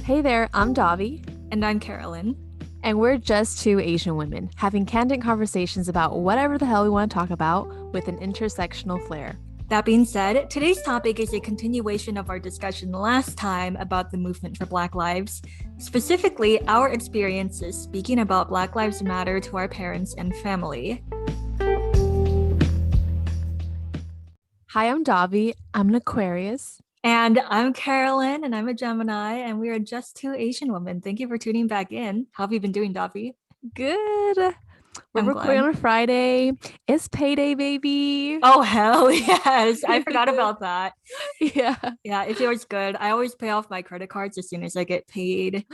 Hey there, I'm Davy, And I'm Carolyn. and we're just two Asian women having candid conversations about whatever the hell we want to talk about with an intersectional flair. That being said, today's topic is a continuation of our discussion last time about the movement for Black Lives, specifically our experiences speaking about Black Lives Matter to our parents and family. Hi, I'm Davy. I'm an Aquarius. And I'm Carolyn, and I'm a Gemini, and we are just two Asian women. Thank you for tuning back in. How have you been doing, Davi? Good. We're I'm recording glad. on a Friday. It's payday, baby. Oh, hell yes. I forgot about that. Yeah. Yeah, it feels good. I always pay off my credit cards as soon as I get paid.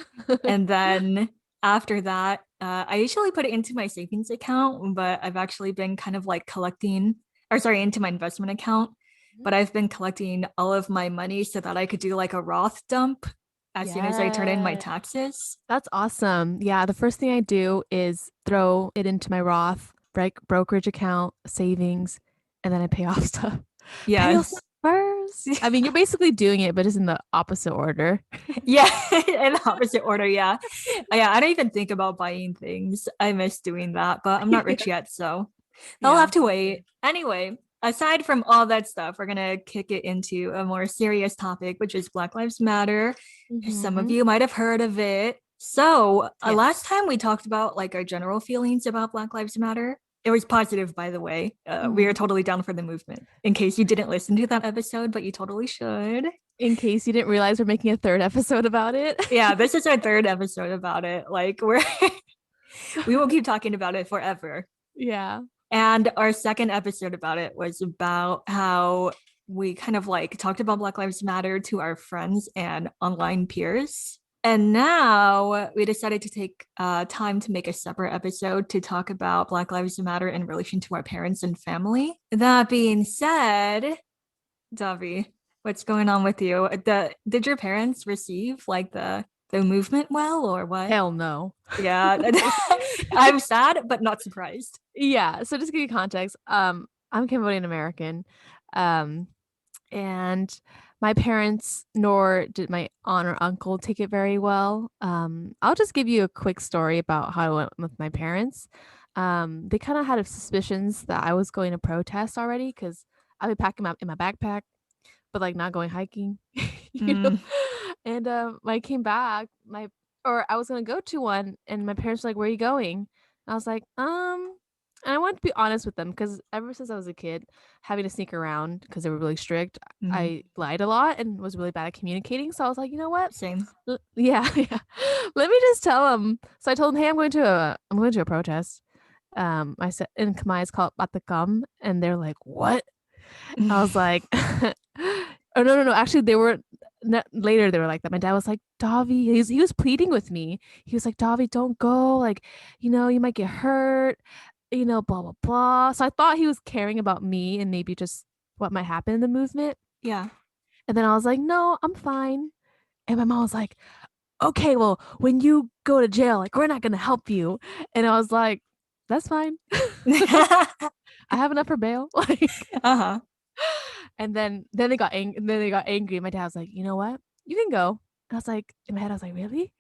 And then after that, I usually put it into my savings account, but I've actually been kind of like collecting, or sorry, into my investment account. But I've been collecting all of my money so that I could do like a Roth dump as soon as I turn in my Yeah. taxes. That's awesome. Yeah, the first thing I do is throw it into my Roth brokerage account, savings, and then I pay off stuff. Pay off stuff Yes. first. I mean, you're basically doing it, but it's in the opposite order. Yeah, in the opposite order. Yeah. Yeah. I don't even think about buying things. I miss doing that, but I'm not rich yet. So I'll Yeah, have to for wait. sure. Anyway, aside from all that stuff, we're going to kick it into a more serious topic, which is Black Lives Matter. Some of Hmm. you might have heard of it. So, last Yes. time we talked about like our general feelings about Black Lives Matter. It was positive, by the way. We are Mhm. totally down for the movement. In case you didn't listen to that episode, but you totally should. In case you didn't realize we're making a third episode about it. Yeah, this is our third episode about it. Like we will keep talking about it forever. Yeah. And our second episode about it was about how we kind of like talked about Black Lives Matter to our friends and online peers. And now we decided to take time to make a separate episode to talk about Black Lives Matter in relation to our parents and family. That being said, Davi, what's going on with you? Did your parents receive like the movement well or what? Hell no. Yeah, I'm sad but not surprised. Yeah. So just to give you context, I'm Cambodian American. Um, and my parents nor did my aunt or uncle take it very well. I'll just give you a quick story about how it went with my parents. They kind of had suspicions that I was going to protest already because I've been packing in my backpack, but like not going hiking, you know. Mm, And when I came back, or I was gonna go to one, and my parents were like, "Where are you going?" And I was like, And I wanted to be honest with them because ever since I was a kid, having to sneak around because they were really strict, mm, I lied a lot and was really bad at communicating. So I was like, you know what? same. Yeah, yeah. Let me just tell them. So I told them, hey, I'm going to a protest. I said in Khmer it's called Batakam, and they're like, what? I was like, oh no, no, no. Actually, they were later. They were like that. My dad was like, Davi. He was pleading with me. He was like, Davi, don't go. Like, you might get hurt. Blah blah blah. So I thought he was caring about me and maybe just what might happen in the movement. Yeah. And then I was like, no, I'm fine. And my mom was like, okay, well, when you go to jail, like, we're not gonna help you. And I was like, that's fine. I have enough for bail. Like, Uh-huh. and then they got angry. Then they got angry. My dad was like, "You know what? You can go." And I was like, in my head, I was like, "Really?"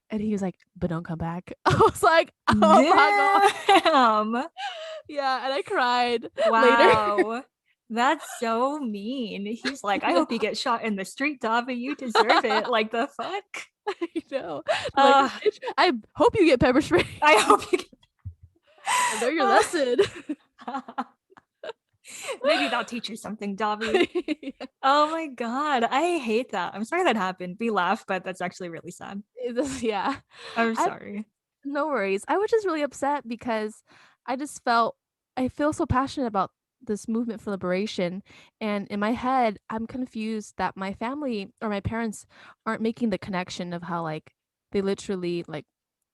And he was like, "But don't come back." I was like, "Oh my god." Damn. Yeah, and I cried later. Wow. That's so mean. He's like, I Yeah, hope you get shot in the street, Davi. You deserve it. Like the fuck? I know. Like, Uh, bitch, I hope you get pepper spray. I hope you I learned your get lesson. Maybe that'll teach you something, Davi. Oh my god. I hate that. I'm sorry that happened. We laugh, but that's actually really sad. Yeah. I'm I sorry. No worries. I was just really upset because I just felt I feel so passionate about this movement for liberation. And in my head, I'm confused that my family or my parents aren't making the connection of how like they literally like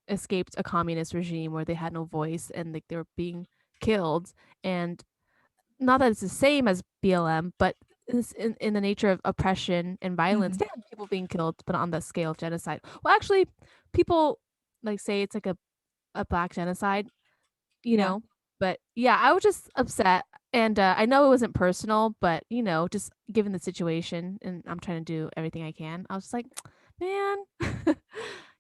escaped a communist regime where they had no voice and like they were being killed. And not that it's the same as BLM, but it's in the nature of oppression and violence. Mhm. Yeah, people being killed, but on the scale of genocide. Well, actually, people like say it's like a black genocide, you Yeah. know. But yeah, I was just upset, and I know it wasn't personal, but just given the situation, and I'm trying to do everything I can, I was just like, Man.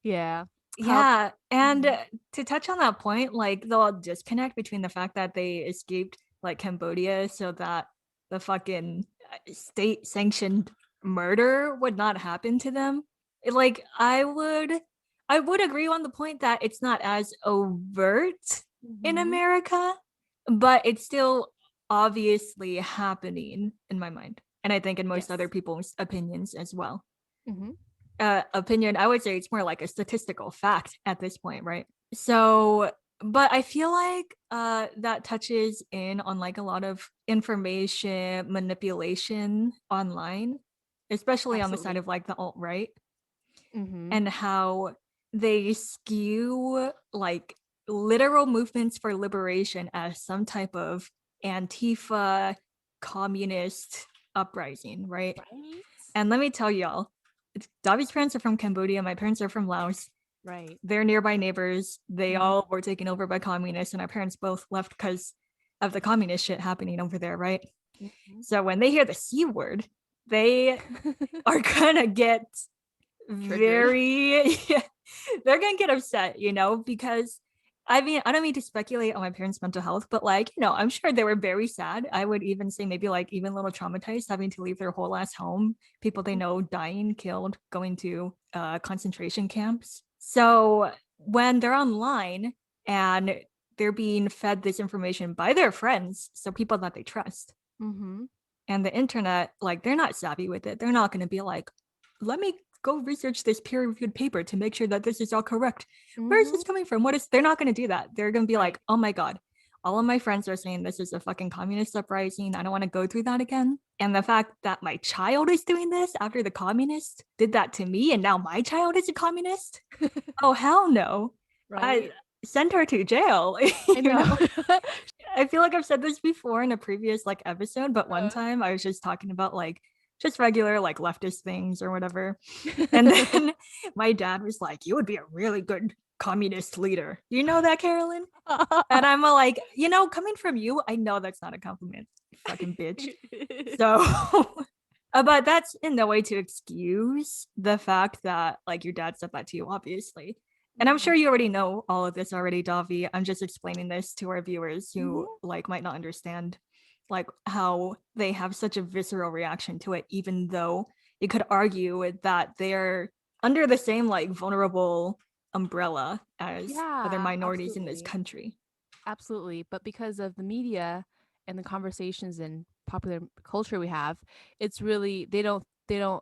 Yeah. How Yeah, and Mhm. to touch on that point, like the disconnect between the fact that they escaped like Cambodia so that the fucking state sanctioned murder would not happen to them. Like I would agree on the point that it's not as overt in Mhm. America, but it's still obviously happening in my mind. And I think in most other Yes. people's opinions as well. Mhm. Opinion, I would say it's more like a statistical fact at this point, right? So, but I feel like that touches in on like a lot of information manipulation online, especially on the side Absolutely. of like the alt-right, Mhm. and how they skew like literal movements for liberation as some type of Antifa communist uprising, right? Right? And let me tell y'all, Davi's parents are from Cambodia. My parents are from Laos. Right. They're nearby neighbors. They Mhm. all were taken over by communists, and our parents both left because of the communist shit happening over there, right? Mhm. So when they hear the C word, they are gonna get Triggered. very, they're gonna get upset, because I mean, I don't mean to speculate on my parents' mental health, but like, I'm sure they were very sad. I would even say maybe like even a little traumatized having to leave their whole ass home, people they know dying, killed, going to concentration camps. So when they're online and they're being fed this information by their friends, so people that they trust, Mhm. and the internet, like they're not savvy with it. They're not going to be like, let me go research this peer-reviewed paper to make sure that this is all correct. Where is this Mhm. coming from? They're not going to do that. They're going to be like, Right. oh my God, all of my friends are saying this is a fucking communist uprising. I don't want to go through that again. And the fact that my child is doing this after the communists did that to me and now my child is a communist. Oh, hell no. I Right? send her to jail, I you know. know? I feel like I've said this before in a previous like episode, but one Uh. time I was just talking about like just regular like leftist things or whatever. And then my dad was like, "You would be a really good communist leader." You know that, Carolyn? And I'm like, coming from you, I know that's not a compliment, you fucking bitch. So but that's in no way to excuse the fact that like your dad said that to you, obviously. And I'm sure Mhm. you already know all of this already, Davi. I'm just explaining this to our viewers who Mhm. like might not understand like how they have such a visceral reaction to it, even though you could argue that they're under the same like vulnerable umbrella as other Yeah, minorities in this absolutely. country. Absolutely. But because of the media and the conversations and popular culture we have, it's really they don't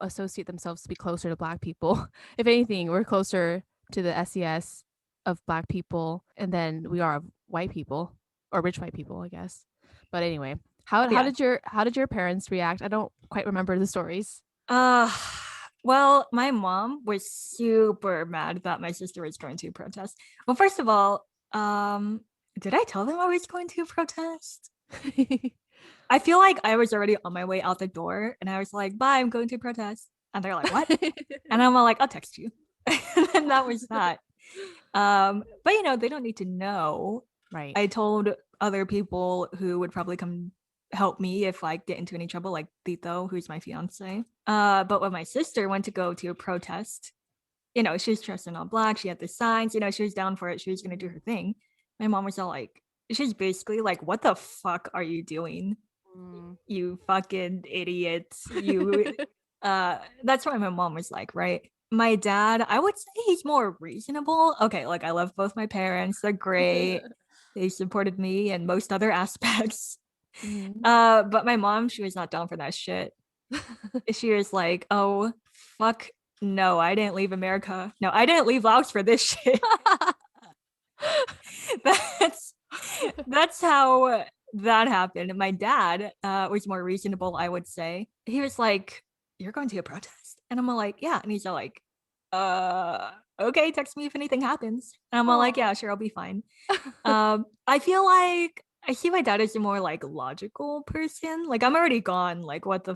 associate themselves to be closer to black people. If anything, we're closer to the SES of black people and then we are of white people or rich white people, I guess. But anyway, how Yeah. did your parents react? I don't quite remember the stories. Uh, well, my mom was super mad that my sister was going to protest. Well, first of all, did I tell them I was going to protest? I feel like I was already on my way out the door and I was like, bye, I'm going to protest. And they're like, what? And I'm like, I'll text you. And that was that. But they don't need to know. Right. I told other people who would probably come help me if I get into any trouble, like Tito, who's my fiance. But when my sister went to go to a protest, she was dressed in all black. She had the signs, she was down for it. She was gonna do her thing. My mom was all like, she's basically like, what the fuck are you doing? Mm. You fucking idiot. You that's what my mom was like, right? My dad, I would say he's more reasonable. Okay, like I love both my parents. They're great. They supported me in most other aspects. Mhm. But my mom, she was not down for that shit. She was like, "Oh, fuck no, I didn't leave America. No, I didn't leave Laos for this shit." that's that's how that happened. My dad was more reasonable, I would say. He was like, "You're going to a protest?" And I'm like, "Yeah." And he's all like, okay, text me if anything happens." And I'm all like, Aw. "Yeah, sure, I'll be fine." I feel like I see my dad as a more like logical person. Like I'm already gone. Like what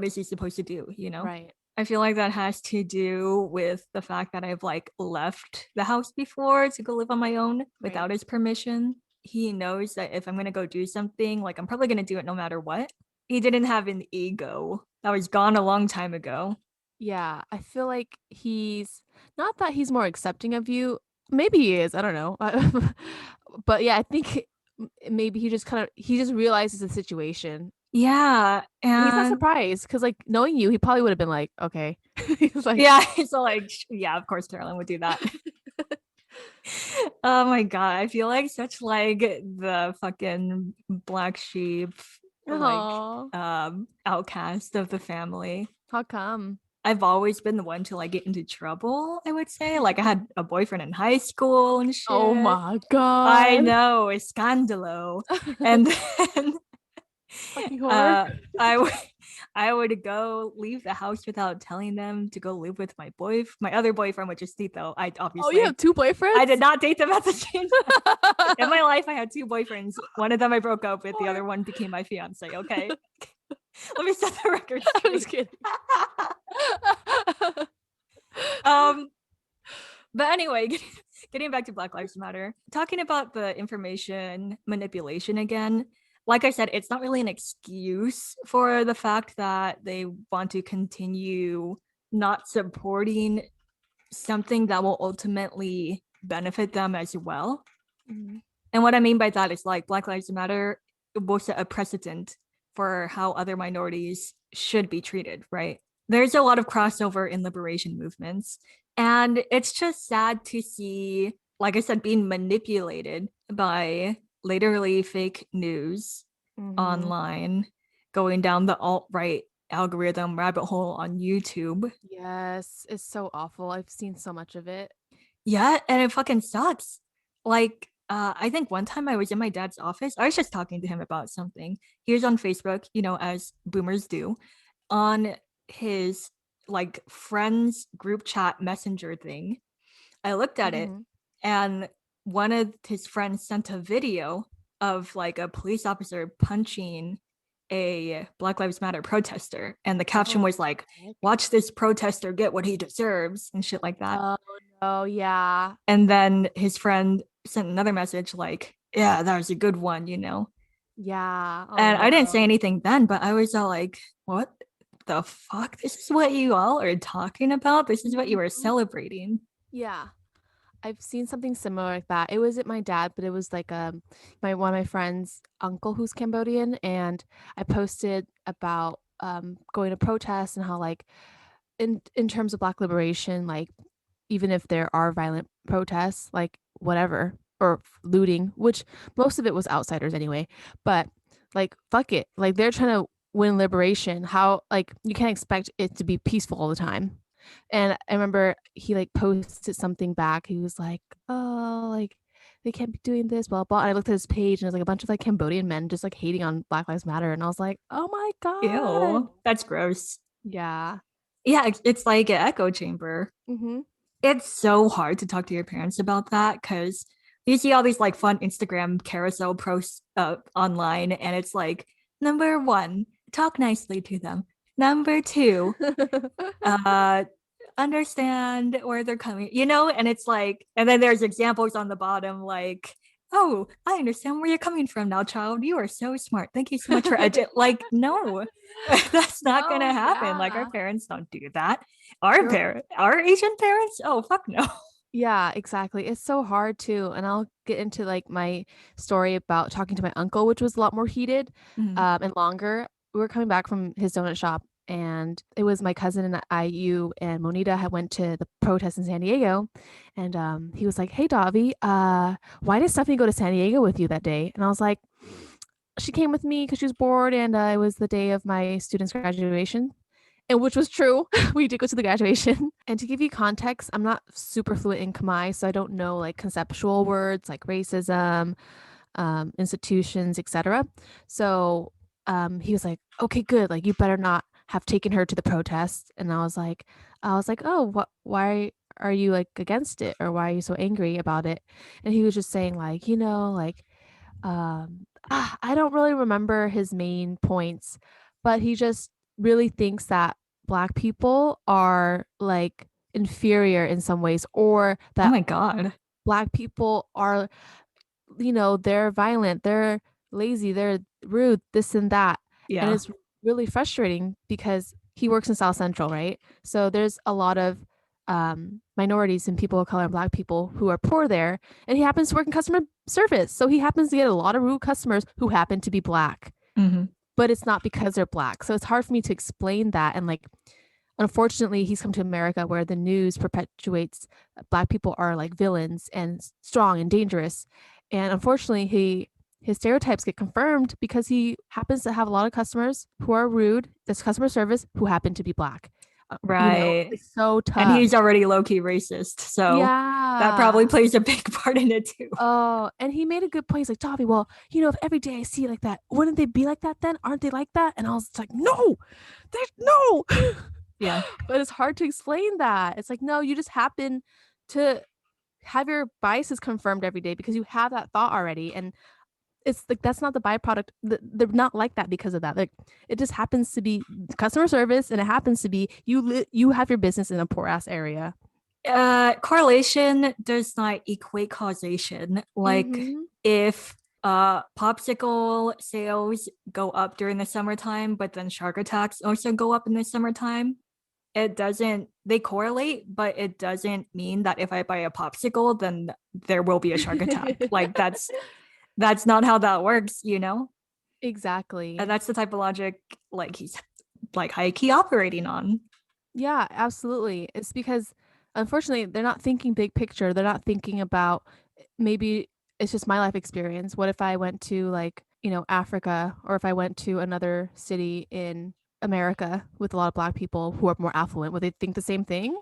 is he supposed to do? Right. I feel like that has to do with the fact that I've like left the house before to go live on my own Right. without his permission. He knows that if I'm gonna go do something, like I'm probably gonna do it no matter what. He didn't have an ego. That was gone a long time ago. Yeah, I feel like he's not that he's more accepting of you. Maybe he is. I don't know. But yeah, I think maybe he just realizes the situation. Yeah, And he's not and surprised because like knowing you, he probably would have been like, okay. He's like, yeah, so like yeah, of course Carolyn would do that. Oh my God, I feel like such like the fucking black sheep, like oh, outcast of the family. how come? I've always been the one to like get into trouble, I would say. Like I had a boyfriend in high school and Oh shit. my I God. know, it's scandalo. And then Fucking whore. uh I would I would go leave the house without telling them to go live with my other boyfriend, which is Tito. Oh, you have two I did boyfriends? not date them at the same time. In my life, I had two boyfriends. One of them I broke up with, the Whore. other one became my fiance. Okay. Let me set the record I'm just straight. kidding. um, but anyway, getting back to Black Lives Matter, talking about the information manipulation again. Like I said, it's not really an excuse for the fact that they want to continue not supporting something that will ultimately benefit them as well. Mhm. And what I mean by that is like Black Lives Matter will set a precedent for how other minorities should be treated, right? There's a lot of crossover in liberation movements. And it's just sad to see, like I said, being manipulated by literally fake news Mhm. online, going down the alt right algorithm rabbit hole on YouTube. Yes, it's so awful. I've seen so much of it. Yeah, and it fucking sucks. Like, I think one time I was in my dad's office. I was just talking to him about something. He was on Facebook, you know, as boomers do, on his like friends group chat messenger thing. I looked at it Mhm. and one of his friends sent a video of like a police officer punching a Black Lives Matter protester. And the caption Oh, was like, heck. watch this protester get what he deserves and shit like that. Oh no, yeah. And then his friend sent another message like, yeah, that was a good one, you know? Yeah. Oh And I didn't say no. anything then, but I was all like, what the fuck? This is what you all are talking about? This is what you are Mhm. celebrating. Yeah. I've seen something similar like that. It wasn't my dad, but it was like my one of my friend's uncle who's Cambodian, and I posted about going to protests and how like in terms of Black liberation, like even if there are violent protests, like whatever, or looting, which most of it was outsiders anyway, but like fuck it, like they're trying to win liberation. How like you can't expect it to be peaceful all the time. And I remember he like posted something back. He was like, "Oh, like they can't be doing this, blah blah." And I looked at his page, and it was like a bunch of like Cambodian men just like hating on Black Lives Matter, and I was like, "Oh my god." Ew, that's gross. Yeah. Yeah, it's like an echo chamber. Mhm. It's so hard to talk to your parents about that because you see all these like fun Instagram carousel posts online, and it's like, number one, talk nicely to them. Number two, uh understand where they're coming, you know, and it's like, and then there's examples on the bottom like, oh, I understand where you're coming from now, child, you are so smart, thank you so much for like, no. That's not No, gonna happen. Like our yeah. parents don't do that. Our You're parent, our Asian parents, oh fuck no. Yeah, exactly. It's so hard too. And I'll get into like my story about talking to my uncle, which was a lot more heated Mhm. and longer. We were coming back from his donut shop, and it was my cousin and I, you and Monita had went to the protest in San Diego. And he was like, "Hey Davi, why did Stephanie go to San Diego with you that day?" And I was like, "She came with me because she was bored, and it was the day of my student's graduation." And which was true. We did go to the graduation. And to give you context, I'm not super fluent in Khmer, so I don't know like conceptual words like racism, institutions, etc. So he was like, "Okay, good. Like you better not have taken her to the protest." And I was like, "Oh, what? Why are you like against it, or why are you so angry about it?" And he was just saying like, like I don't really remember his main points, but he just really thinks that Black people are like inferior in some ways, or Oh that my god. Black people are, they're violent, they're lazy, they're rude, this and that. And Yeah. it's really frustrating because he works in South Central, right? So there's a lot of minorities and people of color and Black people who are poor there. And he happens to work in customer service. So he happens to get a lot of rude customers who happen to be Black, Mm-hmm. but it's not because they're Black. So it's hard for me to explain that. And like, unfortunately, he's come to America where the news perpetuates Black people are like villains and strong and dangerous. And unfortunately, his stereotypes get confirmed because he happens to have a lot of customers who are rude, this customer service, who happen to be Black. Right. It's so And tough. he's already low-key racist. So that Yeah. probably plays a big part in it too. Oh, and he made a good point. He's like, Dobby, well, if every day I see it like that, wouldn't they be like that then? Aren't they like that? And I was like, no, there's no. Yeah. But it's hard to explain that. It's like, no, you just happen to have your biases confirmed every day because you have that thought already. And it's like, that's not the byproduct. They're not like that because of that. Like, it just happens to be customer service, and it happens to be you have your business in a poor ass area. Correlation does not equate causation. Like Mm-hmm. if popsicle sales go up during the summertime, but then shark attacks also go up in the summertime, it doesn't, they correlate, but it doesn't mean that if I buy a popsicle, then there will be a shark attack. Like that's not how that works, you know? And Exactly. that's the type of logic like he's like high key operating on. Yeah, absolutely. It's because unfortunately they're not thinking big picture. They're not thinking about maybe it's just my life experience. What if I went to like, Africa, or if I went to another city in America with a lot of Black people who are more affluent? Would they think the same thing?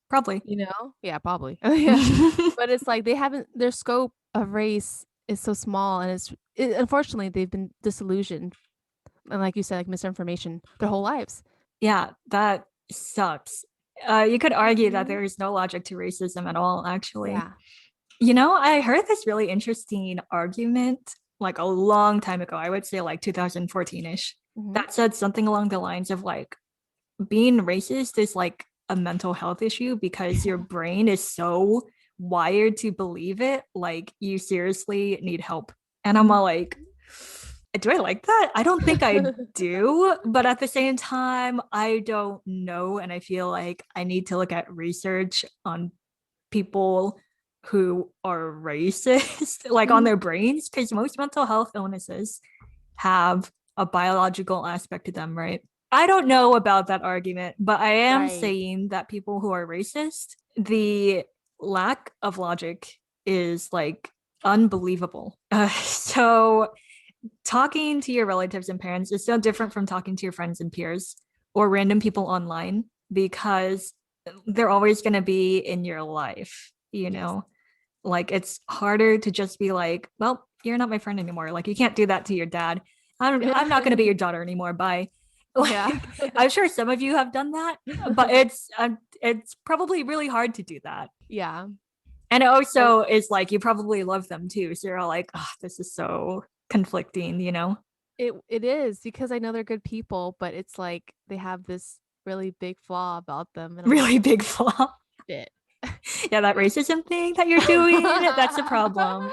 Probably. Yeah, probably. Yeah. But it's like they haven't, their scope of race is so small, and unfortunately they've been disillusioned, and like you said, like misinformation their whole lives. Yeah, that sucks. You could argue that Mhm. there is no logic to racism at all, actually. Yeah. You know, I heard this really interesting argument like a long time ago. I would say like 2014-ish. Hmm. That said something along the lines of like being racist is like a mental health issue because your brain is so wired to believe it. Like you seriously need help. And I'm all like, do I like that? I don't think I do. But at the same time, I don't know. And I feel like I need to look at research on people who are racist, like on Mhm. their brains, because most mental health illnesses have a biological aspect to them, right? I don't know about that argument, but I am Right. saying that people who are racist, the lack of logic is like unbelievable. So talking to your relatives and parents is so different from talking to your friends and peers or random people online because they're always going to be in your life, you Yes. know? Like it's harder to just be like, well, you're not my friend anymore. Like you can't do that to your dad. I'm not going to be your daughter anymore. Bye. Yeah. Like I'm sure some of you have done that, but it's probably really hard to do that. Yeah. And it I- also is like you probably love them too. So you're all like, oh, this is so conflicting, you know? it is because I know they're good people, but it's like they have this really big flaw about them, and I'm like, Really big flaw. shit. Yeah, that racism thing that you're doing, that's a problem.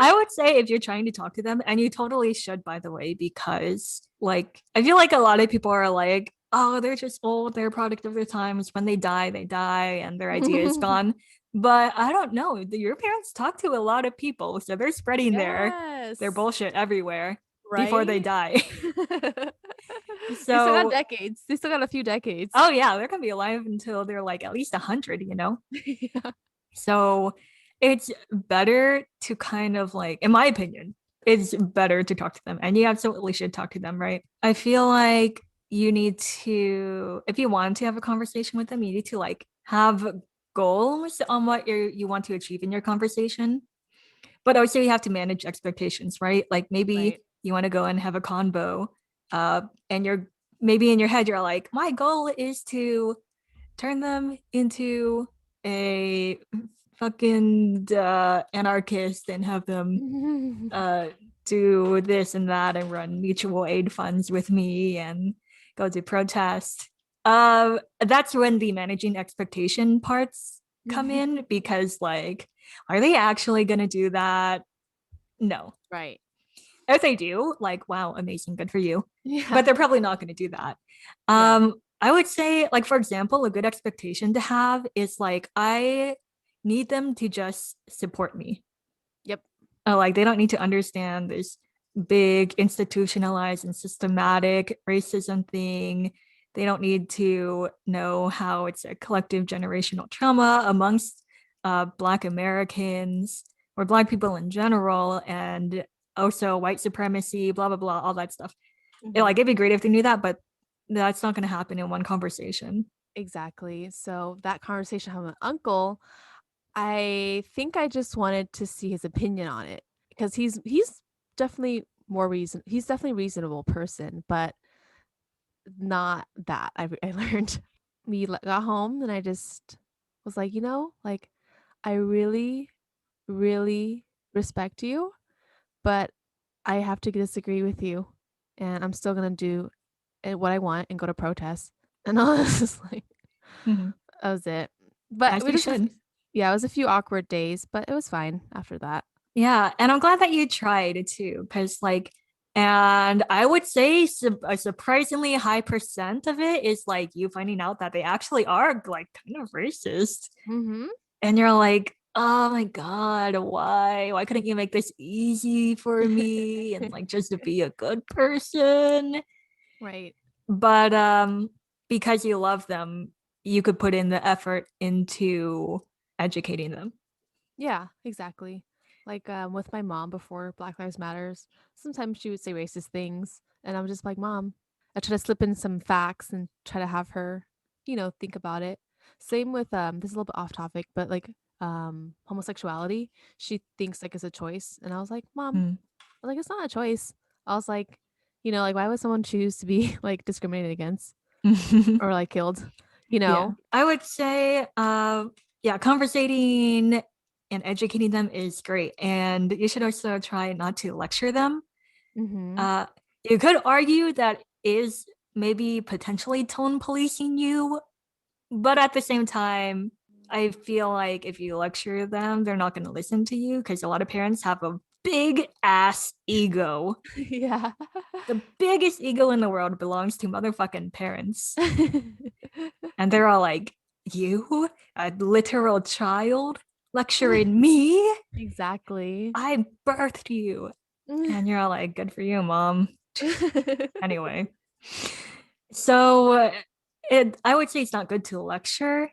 I would say if you're trying to talk to them, and you totally should, by the way, because like I feel like a lot of people are like, oh, they're just old, they're a product of their times. When they die, and their idea is gone. But I don't know. Your parents talk to a lot of people, so they're spreading their Yes. bullshit everywhere before they Right? die. They still got So, decades. They still got a few decades. oh yeah, they're gonna be alive until they're like at least 100, you know? Yeah. So it's better to kind of like, in my opinion, it's better to talk to them. And you absolutely should talk to them, right? I feel like you need to, if you want to have a conversation with them, you need to like have goals on what you want to achieve in your conversation. But also you have to manage expectations, right? Like maybe Right. you want to go and have a convo, and you're maybe in your head, you're like, my goal is to turn them into a fucking anarchist and have them uh do this and that and run mutual aid funds with me and go to protest. That's when the managing expectation parts come in because like, are they actually gonna do that? No. Right. If they do, like, wow, amazing, good for you. But Yeah. they're probably not going to do that. Yeah. I would say, like, for example, a good expectation to have is like, I need them to just support me. Yep. Like, they don't need to understand this big institutionalized and systematic racism thing. They don't need to know how it's a collective generational trauma amongst Black Americans or Black people in general, and also white supremacy, blah, blah, blah, all that stuff. Mhm. Like, it'd be great if they knew that, but that's not going to happen in one conversation. Exactly. So that conversation I had with my uncle, I think I just wanted to see his opinion on it because he's definitely he's definitely a reasonable person, but not that. I learned. Got home and I just was like, like I really, really respect you, but I have to disagree with you, and I'm still gonna do what I want and go to protest. And I was just like, Mhm. that was it. But As we you just, should. yeah, it was a few awkward days, but it was fine after that. Yeah, and I'm glad that you tried too, because like, and I would say a surprisingly high percent of it is like you finding out that they actually are like kind of racist, Mm-hmm. and you're like, oh my god, why? Why couldn't you make this easy for me and like just to be a good person? Right. But because you love them, you could put in the effort into educating them. Yeah, exactly. Like with my mom before Black Lives Matters, sometimes she would say racist things, and I'm just like, Mom, I try to slip in some facts and try to have her, think about it. Same with this is a little bit off topic, but like homosexuality, she thinks like it's a choice, and I was like, Mom, Mm. I was like, it's not a choice. I was like, like why would someone choose to be like discriminated against or like killed? You Yeah, know? I would say, yeah, conversating and educating them is great. And you should also try not to lecture them. Mm-hmm. Uh, you could argue that is maybe potentially tone policing you, but at the same time, I feel like if you lecture them, they're not going to listen to you because a lot of parents have a big ass ego. Yeah. The biggest ego in the world belongs to motherfucking parents. And they're all like, you, a literal child, lecturing me? Exactly. I birthed you. And you're all like, good for you, mom. Anyway, so I would say it's not good to lecture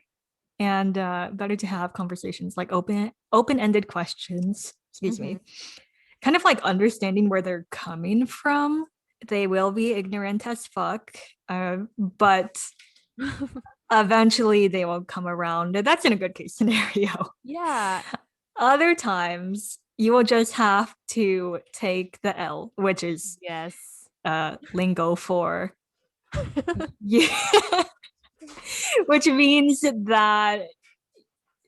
and better to have conversations like open-ended questions, excuse Mhm. me, kind of like understanding where they're coming from. They will be ignorant as fuck, but eventually they will come around. That's in a good case scenario. Yeah. Other times you will just have to take the L, which is Yes. lingo for yeah, which means that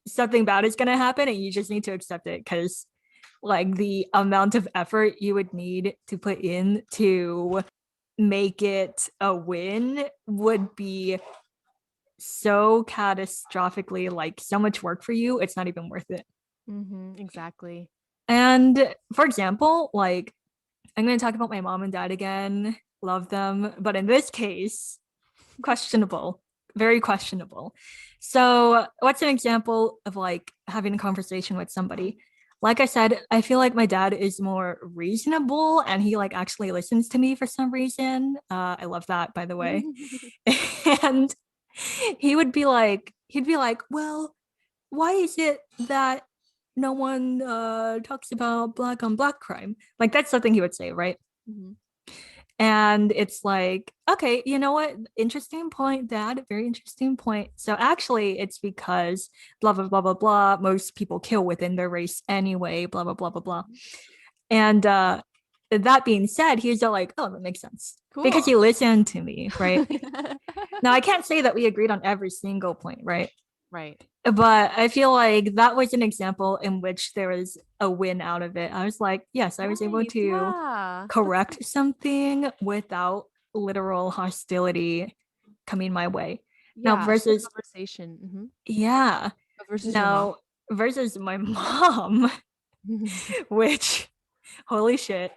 something bad is going to happen and you just need to accept it because like the amount of effort you would need to put in to make it a win would be so catastrophically like so much work for you, it's not even worth it. Exactly. And for example, like I'm going to talk about my mom and dad again, love them, but in this case, questionable, very questionable. So what's an example of like having a conversation with somebody? Like I said, I feel like my dad is more reasonable and he like actually listens to me for some reason. I love that, by the way. And he'd be like, well, why is it that no one talks about black on black crime? Like that's something he would say, right? Mhm. And it's like, okay, you know what? Interesting point, Dad. Very interesting point. So actually, it's because blah blah blah blah blah. Most people kill within their race anyway. Blah blah blah blah blah. And that being said, he's all like, oh, that makes sense because Cool. he listened to me, right? Now I can't say that we agreed on every single point, right? Right. But I feel like that was an example in which there was a win out of it. I was like, yes, I was able Nice. to Yeah. That's correct something without literal hostility coming my way. Now, yeah, just a versus, conversation. yeah, Versus your mom. now versus my mom, which, holy shit.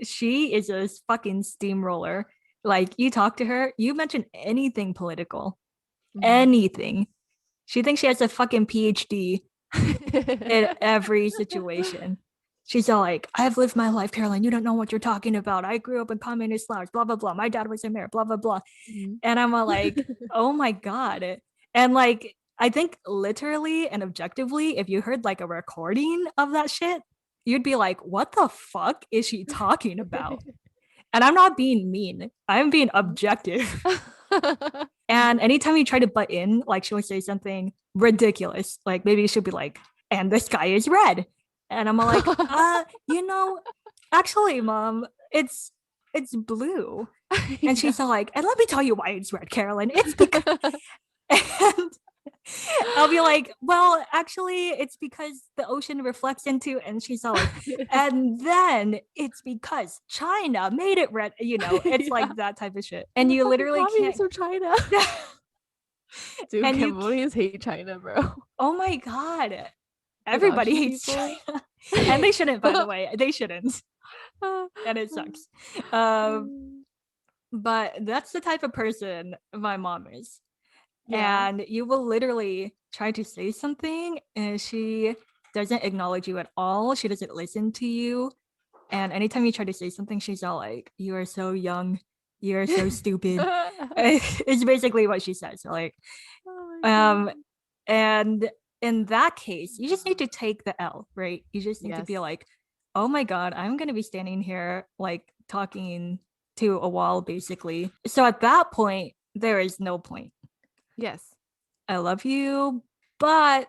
She is a fucking steamroller. Like, you talk to her, you mention anything political, anything. She thinks she has a fucking PhD in every situation. She's all like, I've lived my life, Caroline. You don't know what you're talking about. I grew up in communist Laos, blah, blah, blah. My dad was a mayor, blah, blah, blah. And I'm all like, oh my God. And like, I think literally and objectively, if you heard like a recording of that shit, you'd be like, what the fuck is she talking about? And I'm not being mean, I'm being objective. And anytime you try to butt in, like she'll say something ridiculous, like maybe she'll be like, and the sky is red. And I'm like, actually, mom, it's blue. And she's all like, and let me tell you why it's red, Carolyn. It's because and I'll be like, well, actually, it's because the ocean reflects into, and she's all like, and then it's because China made it red. It's like that type of shit. And you literally can't. From China. Dude, And Cambodians hate China, bro. Oh my God. Everybody hates China. And they shouldn't, by the way. They shouldn't. And it sucks. But that's the type of person my mom is. Yeah. And you will literally try to say something and she doesn't acknowledge you at all. She doesn't listen to you. And anytime you try to say something, she's all like, you are so young. You're so stupid. It's basically what she says. Like, and in that case, you just need to take the L, right? You just need to be like, oh my God, I'm going to be standing here like talking to a wall, basically. So at that point, there is no point. Yes. I love you, but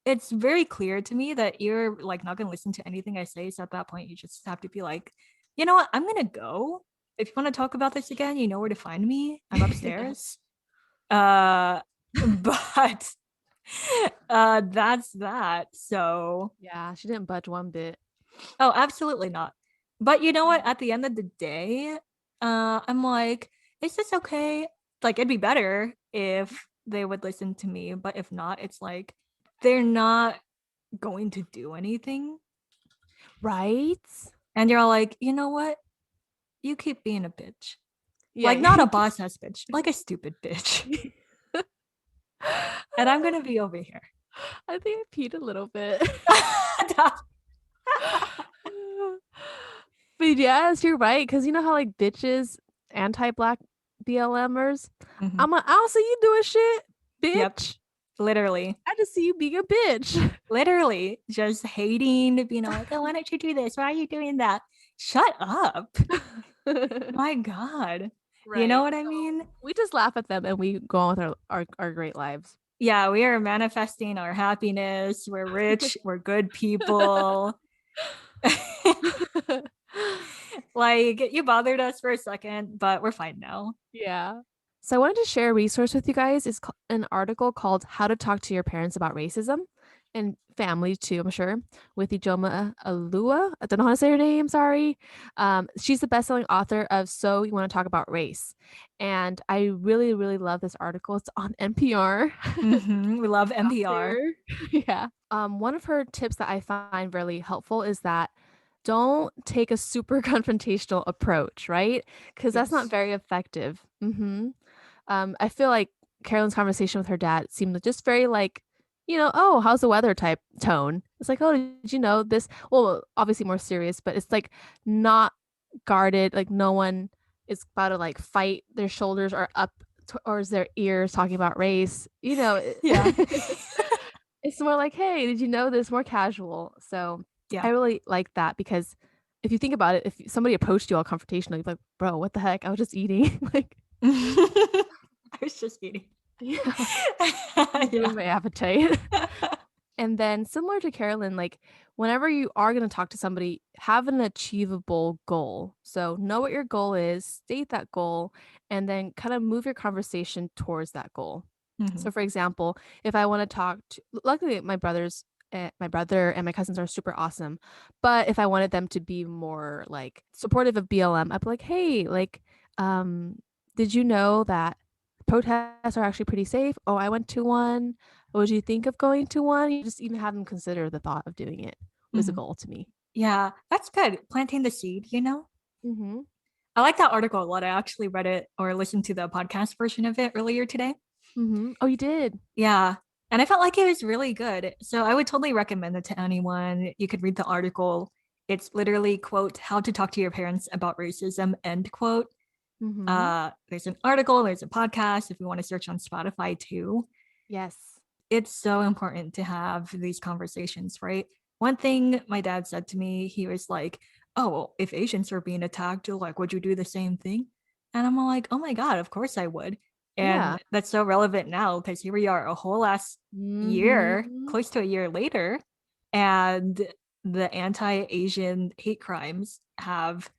it's very clear to me that you're like not going to listen to anything I say. So at that point, you just have to be like, you know what? I'm going to go. If you want to talk about this again, you know where to find me. I'm upstairs. But that's that. So yeah, she didn't budge one bit. Oh, absolutely not. But you know what? At the end of the day, I'm like, is this okay? Like, it'd be better if they would listen to me, but if not, it's like they're not going to do anything, right? And you're all like, you know what? You keep being a bitch. Like, not a boss ass bitch, like a stupid bitch. And I'm gonna be over here. I think I peed a little bit. But yes, you're right, because you know how like bitches, anti-black BLMers, I'm like, I don't see you doing shit, bitch. Yep. Literally. I just see you being a bitch. Literally just hating, being like, oh, why don't you do this? Why are you doing that? Shut up. My God. Right. You know what I mean? We just laugh at them and we go on with our great lives. Yeah, we are manifesting our happiness. We're rich. We're good people. Like, you bothered us for a second, but we're fine now. Yeah. So I wanted to share a resource with you guys. It's an article called How to Talk to Your Parents About Racism and Family too, I'm sure, with Ijoma Alua. I don't know how to say her name, sorry. She's the best-selling author of So You Want to Talk About Race. And I really, really love this article. It's on NPR. We love NPR. Yeah. One of her tips that I find really helpful is that don't take a super confrontational approach, right? Because that's not very effective. I feel like Carolyn's conversation with her dad seemed just very like, oh, how's the weather type tone. It's like, oh, did you know this? Well, obviously more serious, but it's like not guarded. Like no one is about to like fight. Their shoulders are up towards their ears talking about race. Yeah. It's more like, hey, did you know this? More casual. So yeah, I really like that because if you think about it, if somebody approached you all confrontational, you'd be like, bro, what the heck? I was just eating. Like, I was just eating. Yeah. My appetite. And then similar to Carolyn, like whenever you are going to talk to somebody, have an achievable goal. So know what your goal is, state that goal, and then kind of move your conversation towards that goal. So for example, if I want to talk to, luckily my brother and my cousins are super awesome. But if I wanted them to be more like supportive of BLM, I'd be like, hey, like, did you know that protests are actually pretty safe? Oh, I went to one. What would you think of going to one? You just even have them consider the thought of doing it was a goal to me. Yeah, that's good. Planting the seed, you know? Mm-hmm. I like that article a lot. I actually read it or listened to the podcast version of it earlier today. Mm-hmm. Oh, you did? Yeah. And I felt like it was really good. So I would totally recommend it to anyone. You could read the article. It's literally, quote, how to talk to your parents about racism, end quote. Mm-hmm. There's an article, there's a podcast if you want to search on Spotify too. Yes. It's so important to have these conversations, right? One thing my dad said to me, he was like, oh, well, if Asians are being attacked, like, would you do the same thing? And I'm like, oh my God, of course I would. Yeah. And that's so relevant now because here we are a whole last year, Mm-hmm. close to a year later, and the anti-Asian hate crimes have,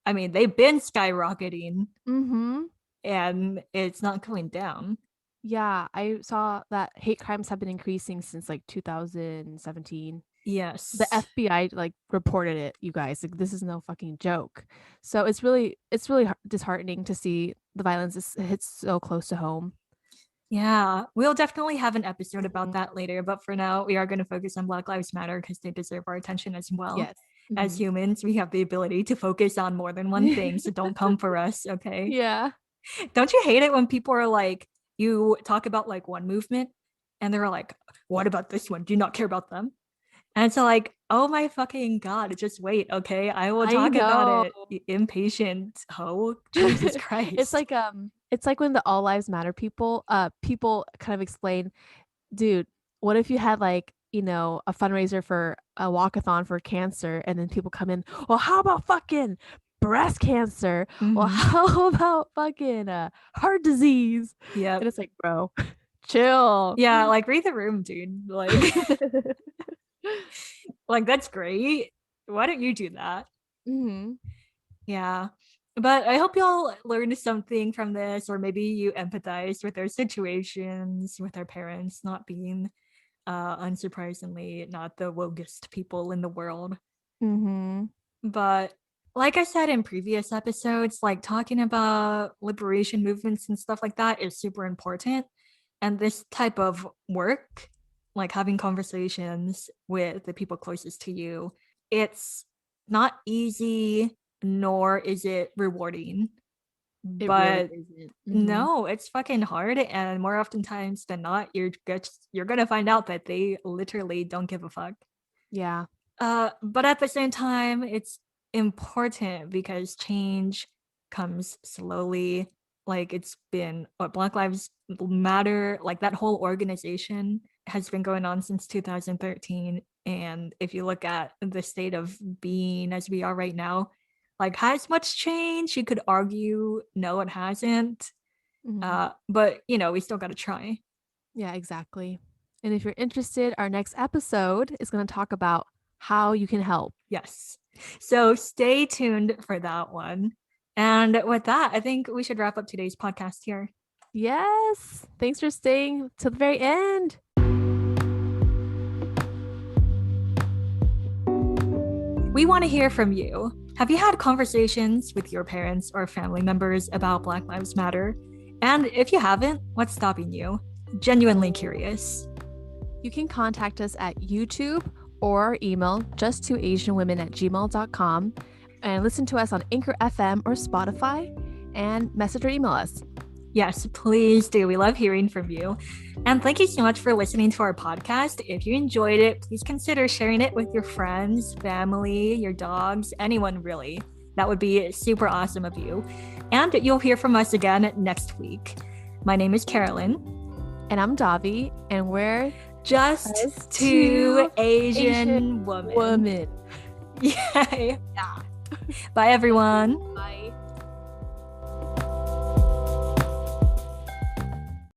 I mean, they've been skyrocketing Mm-hmm. and it's not going down. Yeah, I saw that hate crimes have been increasing since like 2017. The Yes. FBI like reported it, you guys. Like, this is no fucking joke. So it's really disheartening to see the violence hits so close to home. Yeah, we'll definitely have an episode about Mhm. that later. But for now, we are going to focus on Black Lives Matter because they deserve our attention as well. Yes. As Mhm. humans, we have the ability to focus on more than one thing. So don't come for us, okay? Yeah. Don't you hate it when people are like, you talk about like one movement and they're like, what about this one? Do you not care about them? And so, like, oh my fucking God, just wait, okay? I will I talk about know. it, you impatient hoe. Jesus Christ. It's like when the all lives matter people kind of explain, dude, what if you had like, a fundraiser for a walkathon for cancer and then people come in, well, how about fucking breast cancer? Well, Mm-hmm. how about fucking heart disease? And Yep. it's like, bro, chill. Yeah, like read the room, dude. Like, like that's great. Why don't you do that? Hmm. Yeah. But I hope y'all learned something from this, or maybe you empathize with their situations, with their parents not being, unsurprisingly, not the wokest people in the world. Hmm. But like I said in previous episodes, like talking about liberation movements and stuff like that is super important. And this type of work, like having conversations with the people closest to you, it's not easy, nor is it rewarding. It really But isn't. Hmm. no, it's fucking hard. And more oftentimes than not, you're gonna find out that they literally don't give a fuck. Yeah. But at the same time, it's important because change comes slowly. Like it's been what Black Lives Matter, like that whole organization has been going on since 2013. And if you look at the state of being as we are right now, like has much change? You could argue no, it hasn't. Hmm. But we still gotta try. Yeah, exactly. And if you're interested, our next episode is going to talk about how you can help. Yes. So stay tuned for that one. And with that, I think we should wrap up today's podcast here. Yes. Thanks for staying to the very end. We want to hear from you. Have you had conversations with your parents or family members about Black Lives Matter? And if you haven't, what's stopping you? Genuinely curious. You can contact us at YouTube or our email justtwoasianwomen@gmail.com and listen to us on Anchor FM or Spotify and message or email us. Yes, please do. We love hearing from you. And thank you so much for listening to our podcast. If you enjoyed it, please consider sharing it with your friends, family, your dogs, anyone really. That would be super awesome of you. And you'll hear from us again next week. My name is Carolyn. And I'm Davy, and we're just two Asian women. Women. Yeah. Bye, everyone. Bye.